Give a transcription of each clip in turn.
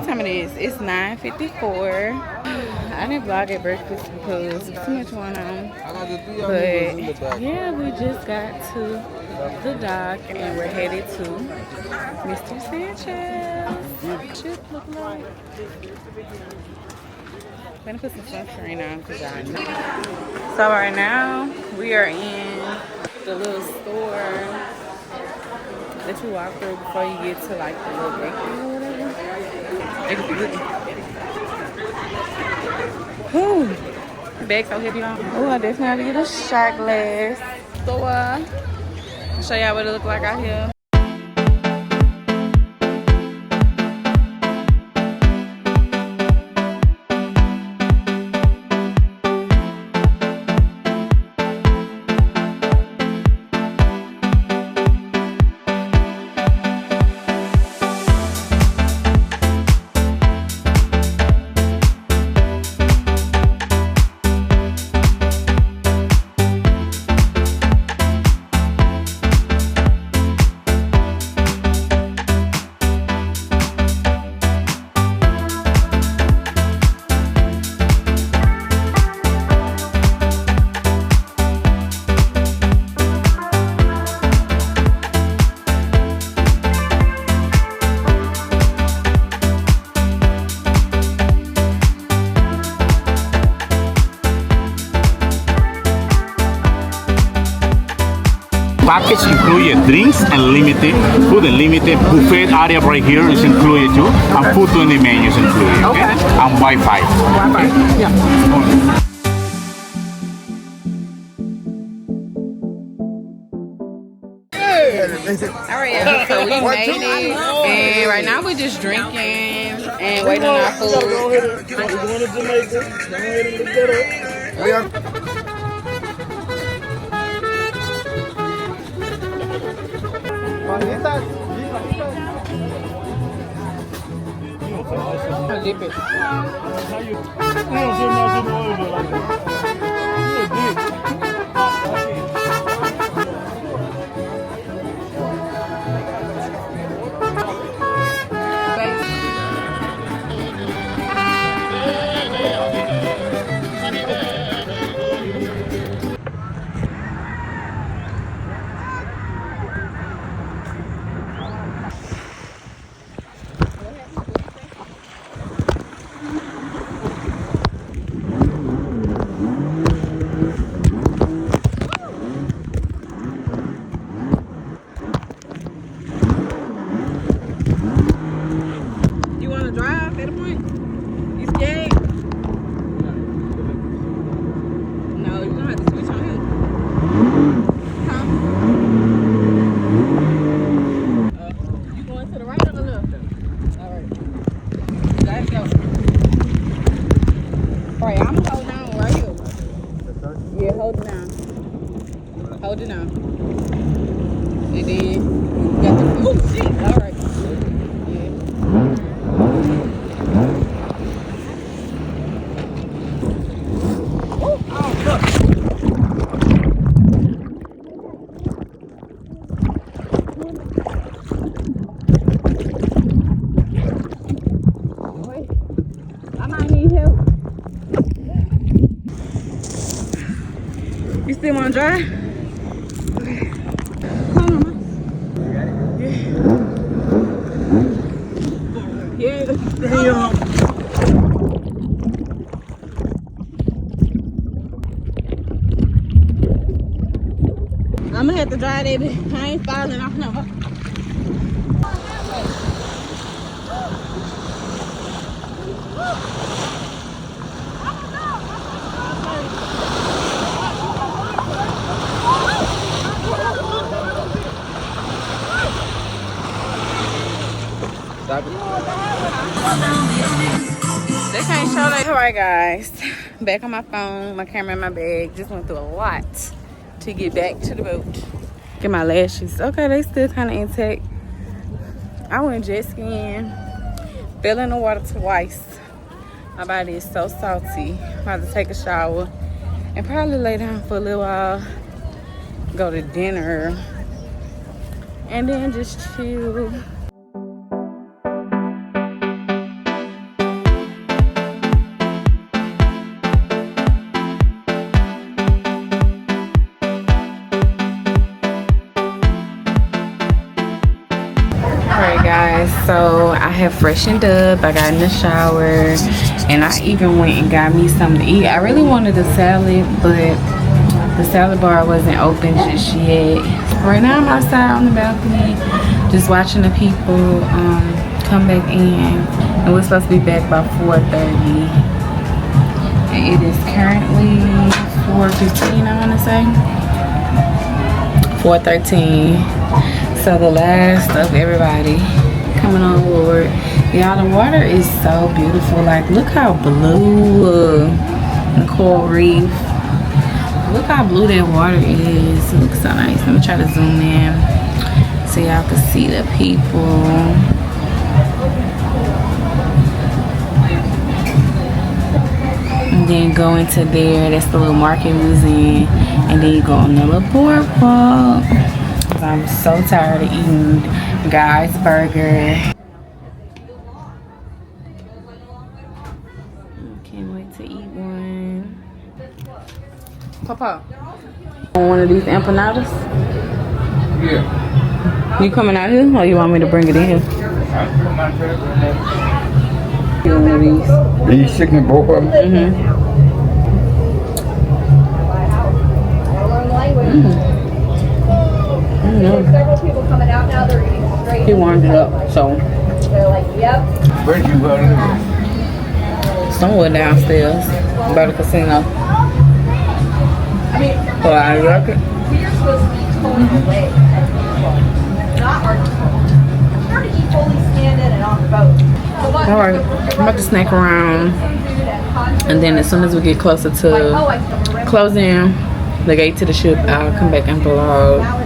time it is. It's 9:54. I didn't vlog at breakfast because there's too much going on. But yeah, we just got to the dock and we're headed to Mr. Sanchez. Should look like. I'm gonna put some sunscreen on because I know. So right now we are in the little store that you walk through before you get to like the little bakery or whatever. It could be good. Whew. The bag's so heavy on. Oh, I definitely have to get a shot glass. So show y'all what it look like out here. Package include drinks and limited food and limited buffet area right here is included too, and food in the menu is included. Okay, and Wi-Fi. Wi-Fi. Yeah. Alright, so we made it, and right now we're just drinking and waiting on our food. Dip it. Hold it on. And then you got the, oh shit, all right. I might need help. You still want to drive? I'm gonna have to drive that bitch. I ain't falling off no. They can't show that. Alright guys, back on my phone, my camera in my bag. Just went through a lot to get back to the boat. Get my lashes. Okay, they still kind of intact. I went jet skiing, fell in the water twice. My body is so salty. I'm about to take a shower and probably lay down for a little while, go to dinner, and then just chill. freshened up. I got in the shower, and I even went and got me something to eat. I really wanted a salad, but the salad bar wasn't open just yet. Right now I'm outside on the balcony, just watching the people come back in, and we're supposed to be back by 4:30. And it is currently 4:15, I want to say. 4:13. So the last of everybody coming on board. Y'all, the water is so beautiful. Like, look how blue the coral reef. Look how blue that water is. It looks so nice. Let me try to zoom in so y'all can see the people. And then go into there. That's the little market we was in. And then you go on the little boardwalk. I'm so tired of eating Guy's Burger. Can't wait to eat one. Papa, want one of these empanadas? Yeah. You coming out here, or you want me to bring it in here? One of these. Are you sticking both of them? Several people coming out now, they're eating straight. He warmed it up, so. They're like, yep. Where'd you go to? Somewhere downstairs by the casino. I mean, So I like it. we're supposed to be totally away. Not our We're to eat fully standing and on the boat. So what? All right, I'm about to snack around, and then as soon as we get closer to closing the gate to the ship, I'll come back and vlog.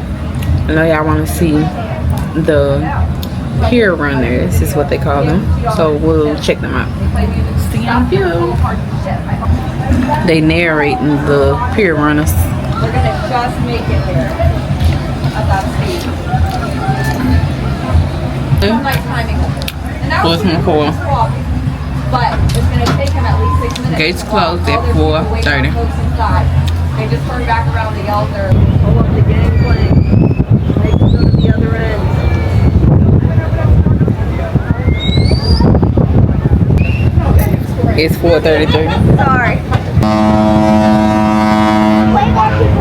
I know y'all want to see the pier runners, is what they call them, so we'll check them out. See y'all here. They narrating the pier runners. We're gonna just make it here at that stage. Night timing. And that was What's more cool? But it's gonna take him at least 6 minutes. Gates closed at 4:30. They just turned back around to yell their pull up the gangplank. They can go to the other end. It's 4:33. Sorry.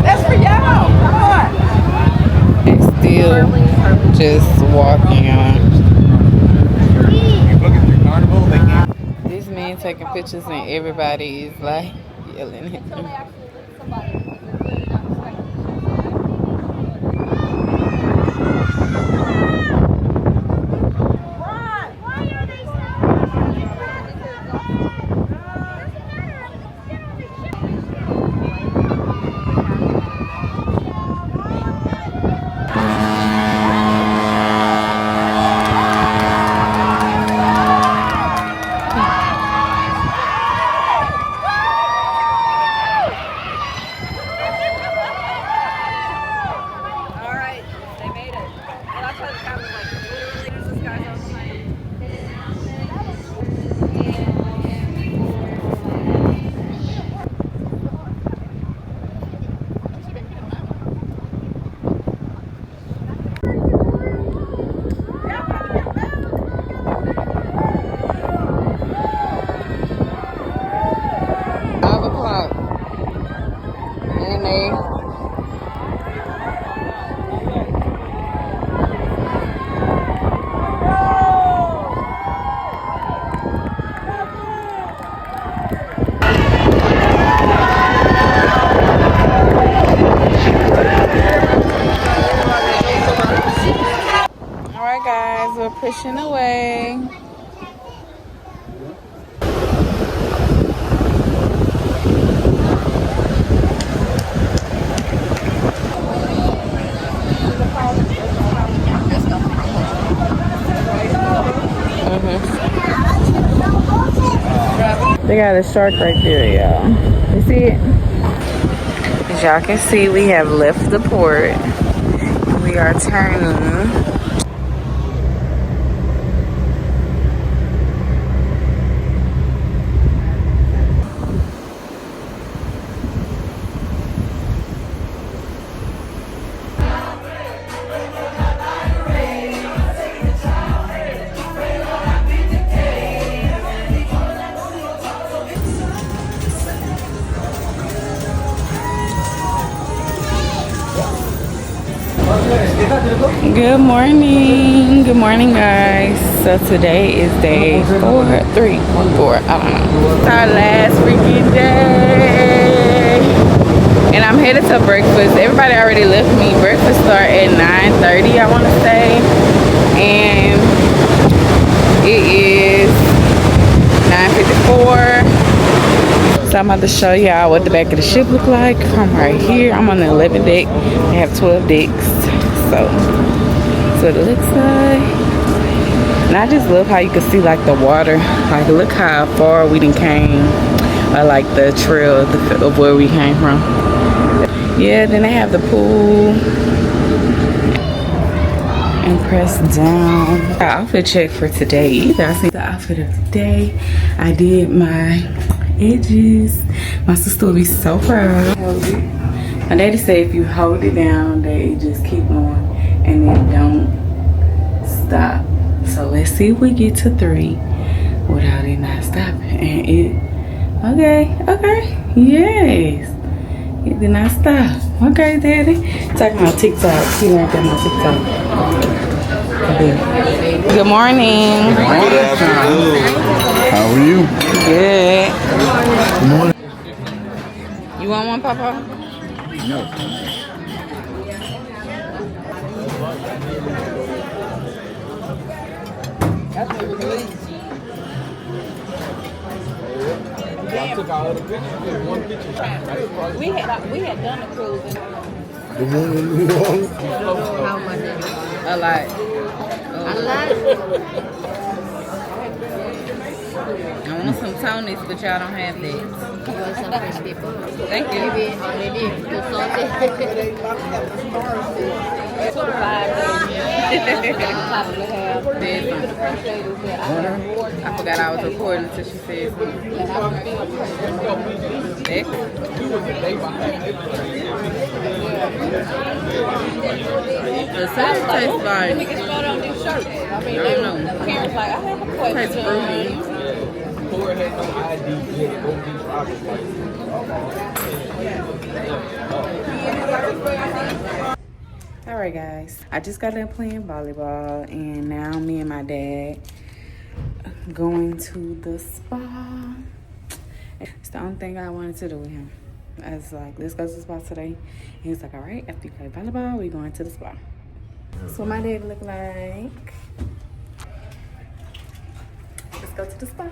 That's for y'all. Come on. It's still just walking on. Look at the carnival, they can't. This man taking pictures and everybody is like yelling at him. We're pushing away. They got a shark right there, y'all. You see it? As y'all can see, we have left the port. We are turning. Good morning. Good morning, guys. So today is day 4, 3, 4. I don't know. It's our last freaking day. And I'm headed to breakfast. Everybody already left me. Breakfast start at 9:30, I want to say. And it is 9:54. So I'm about to show y'all what the back of the ship look like from right here. I'm on the 11th deck. They have 12 decks. So that's what it looks like. And I just love how you can see like the water. Like look how far we done came. Or like the trail of where we came from. Yeah, then they have the pool. And press down. The outfit check for today. Either I see the outfit of the day. I did my edges. My sister will be so proud. Hold it. My daddy said if you hold it down, they just keep going and they don't stop. So let's see if we get to 3 without it not stopping. And it, okay, yes. It did not stop. Okay, daddy. Talking about TikTok. He learned that on TikTok. Okay. Good morning. Good afternoon. How are you? Good. Good morning. You want one, Papa? No. We had done the cruise. How much? A lot. A lot? I want some Tonys, but y'all don't have that. You want some French people? Thank you. Maybe already too salty. I forgot I was recording until she said something. The salad tastes fine. I don't know. Tastes fruity. Alright guys, I just got done playing volleyball and now me and my dad going to the spa. It's the only thing I wanted to do with him. I was like, let's go to the spa today. And he was like, alright, after you play volleyball, we're going to the spa. So my dad look like. Let's go to the spa.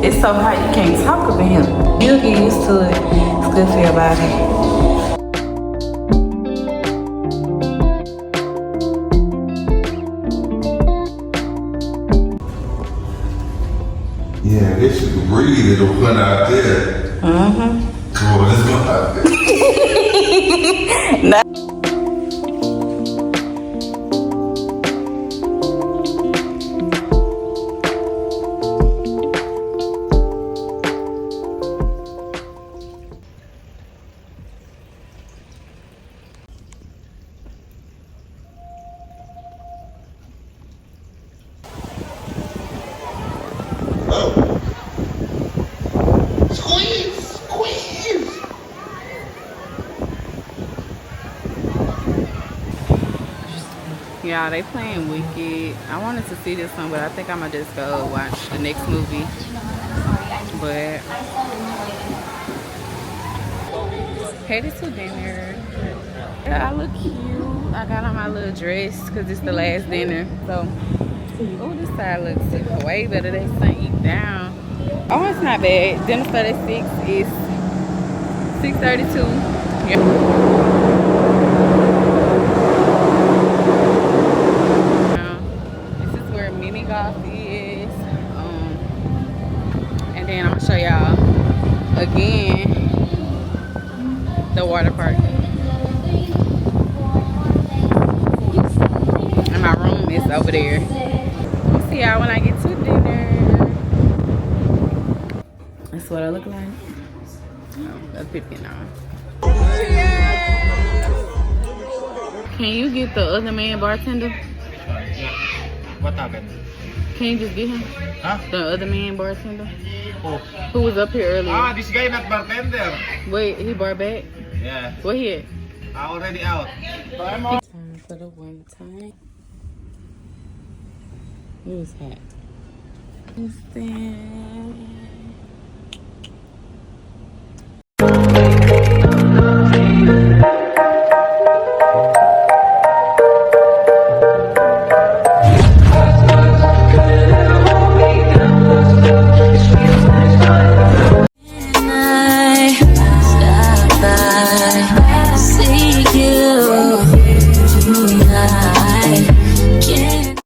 It's so hot you can't talk up in here. You'll get used to it. It's good for your body. Yeah, this you can breathe, it'll put out there. Mm-hmm. Oh, let's go out there. Yeah, they playing Wicked. I wanted to see this one, but I think I'm gonna just go watch the next movie. But headed to dinner. Yeah, I look cute. I got on my little dress because it's the last dinner. So, oh, this side looks way better. They sent you down. Oh, it's not bad. Dinner start at 6. It's 6:32. Yeah. Is and then I'm gonna show y'all again the water park. over there. We'll see y'all when I get to dinner. That's what I look like. Oh, that's 50 now. Can you get the other man bartender? What happened? Can you just get him? Huh? The other man bartender? Who? Who was up here earlier? Ah, this guy not bartender. Wait, he bar back? Yeah, Where he at? already out. Time for the one time. Who's that?